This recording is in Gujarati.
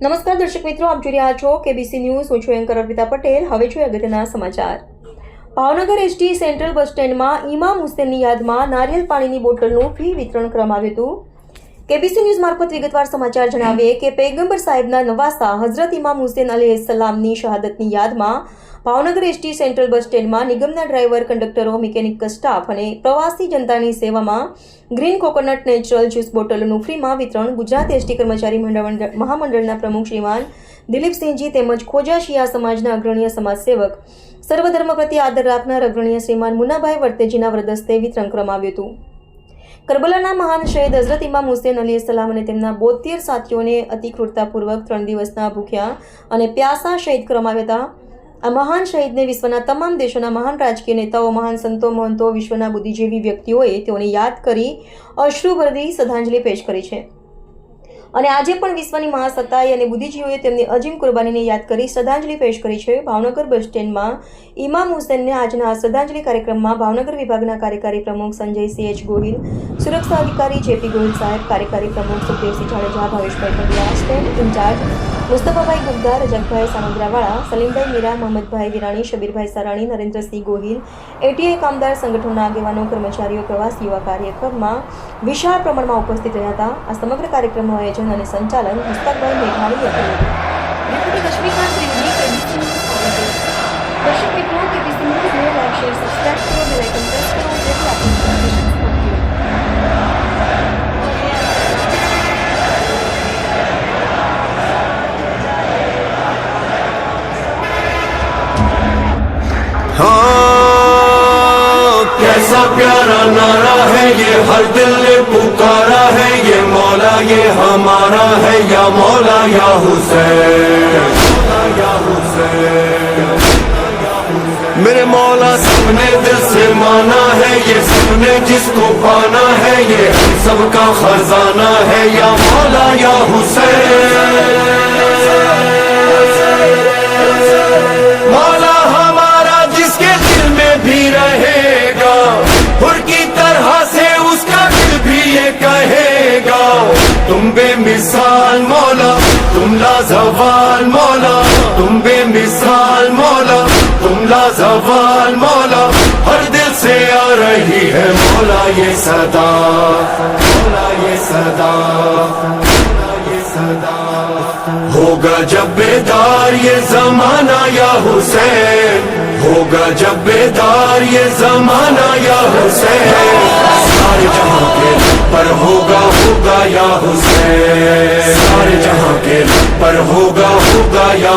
નમસ્કાર દર્શક મિત્રો, આપ જોઈ રહ્યા છો કેબીસી ન્યૂઝ. હું છું એન્કર અર્પિતા પટેલ. હવે જોઈએ અગત્યના સમાચાર. ભાવનગર એસટી સેન્ટ્રલ બસ સ્ટેન્ડમાં ઇમામ હુસેનની યાદમાં નારિયેલ પાણીની બોટલનું ફ્રી વિતરણ કરવામાં આવ્યું હતું. કેબીસી ન્યૂઝ મારફત વિગતવાર સમાચાર જણાવીએ કે પૈગંબર સાહેબના નવાસા હઝરત ઇમામ હુસેન અલૈહિસ્સલામની શહાદતની યાદમાં ભાવનગર એસટી સેન્ટ્રલ બસ સ્ટેન્ડમાં નિગમના ડ્રાઈવર, કંડક્ટરો, મિકેનિક સ્ટાફ અને પ્રવાસી જનતાની સેવામાં ગ્રીન કોકોનટ નેચરલ જ્યુસ બોટલોનું ફ્રીમાં વિતરણ ગુજરાત એસટી કર્મચારી મહામંડળના પ્રમુખ શ્રીમાન દિલીપસિંહજી તેમજ ખોજા શિયા સમાજના અગ્રણીય સમાજસેવક, સર્વધર્મ પ્રત્યે આદર રાખનાર અગ્રણીય શ્રીમાન મુન્નાભાઈ વર્તેજીના વરદસ્તે વિતરણ કરવામાં આવ્યું હતું. કરબલાના મહાન શહીદ હઝરત ઇમામ હુસેન અલૈહિસ્સલામ અને તેમના 72 સાથીઓને અતિ ક્રૂરતાપૂર્વક 3 દિવસના ભૂખ્યા અને પ્યાસા શહીદ કરવામાં આવ્યા હતા. આ મહાન શહીદને વિશ્વના તમામ દેશોના મહાન રાજકીય નેતાઓ, મહાન સંતો, મહંતો, વિશ્વના બુદ્ધિજીવી વ્યક્તિઓએ તેઓને યાદ કરી અશ્રુભરી શ્રદ્ધાંજલિ પેશ કરી છે. અને આજે પણ વિશ્વની મહાસત્તાએ અને બુદ્ધિજીવીઓએ તેમની અજીમ કુરબાનીને યાદ કરી શ્રદ્ધાંજલિ પેશ કરી છે. ભાવનગર બસ સ્ટેન્ડમાં ઇમામ હુસેનને આજના આ શ્રદ્ધાંજલિ કાર્યક્રમમાં ભાવનગર વિભાગના કાર્યકારી પ્રમુખ સંજયસિંહ એચ ગોહિલ, સુરક્ષા અધિકારી જેપી ગોહિલ સાહેબ, કાર્યકારી પ્રમુખ સુખદેવસિંહ જાડેજા, ભાવેશભાઈ Pandya, stand in charge મુસ્તફાભાઈ Gupta, રજકભાઈ સામગ્રાવાળા, સલીમભાઈ Meera, મોહમ્મદભાઈ Virani, Shabbirbhai સરાણી, Narendra Singh Gohil, ATI કામદાર સંગઠનના આગેવાનો, કર્મચારીઓ, પ્રવાસીઓ આ કાર્યક્રમમાં વિશાળ પ્રમાણમાં ઉપસ્થિત રહ્યા હતા. આ સમગ્ર કાર્યક્રમનું આયોજન અને સંચાલન મુસ્તકભાઈ મેઘાણીએ કર્યું હતું. Reporter Rashmikant Trivedi, KBC news, Bhavnagar. દર્શક મિત્રો, કેબીસી ન્યૂઝને લાઈક, શેર, સબસ્ક્રાઇબ કરો, બેલ આઇકન પ્રેસ કરો જેથી આપની નોટિફિકેશન हाँ, कैसा प्यारा नारा है ये, हर दिल ने पुकारा है ये, मौला ये हमारा है या मौला या हुसैन, या हुसैन. मेरे मौला सबने दिल से माना है ये, सबने जिसको पाना है ये, सबका खजाना है या मौला या हुसैन. मौला हमारा जिसके दिल में भी रहेगा, हुर की तरह से उसका दिल भी ये कहेगा, तुम बेमिसाल मौला, तुम लाजवाल मौला, तुम बेमिसाल मौला, तुम लाजवाल मौला. हर दिल से आ रही है मौला ये सदा, मौला ये सदा, ये सदा. होगा जब बेदार ये जमाना या हुसैन, होगा जब बेदार ये जमाना या हुसैन. सारे जहां के पर होगा होगा या हुसैन, सारे जहां के पर होगा होगा या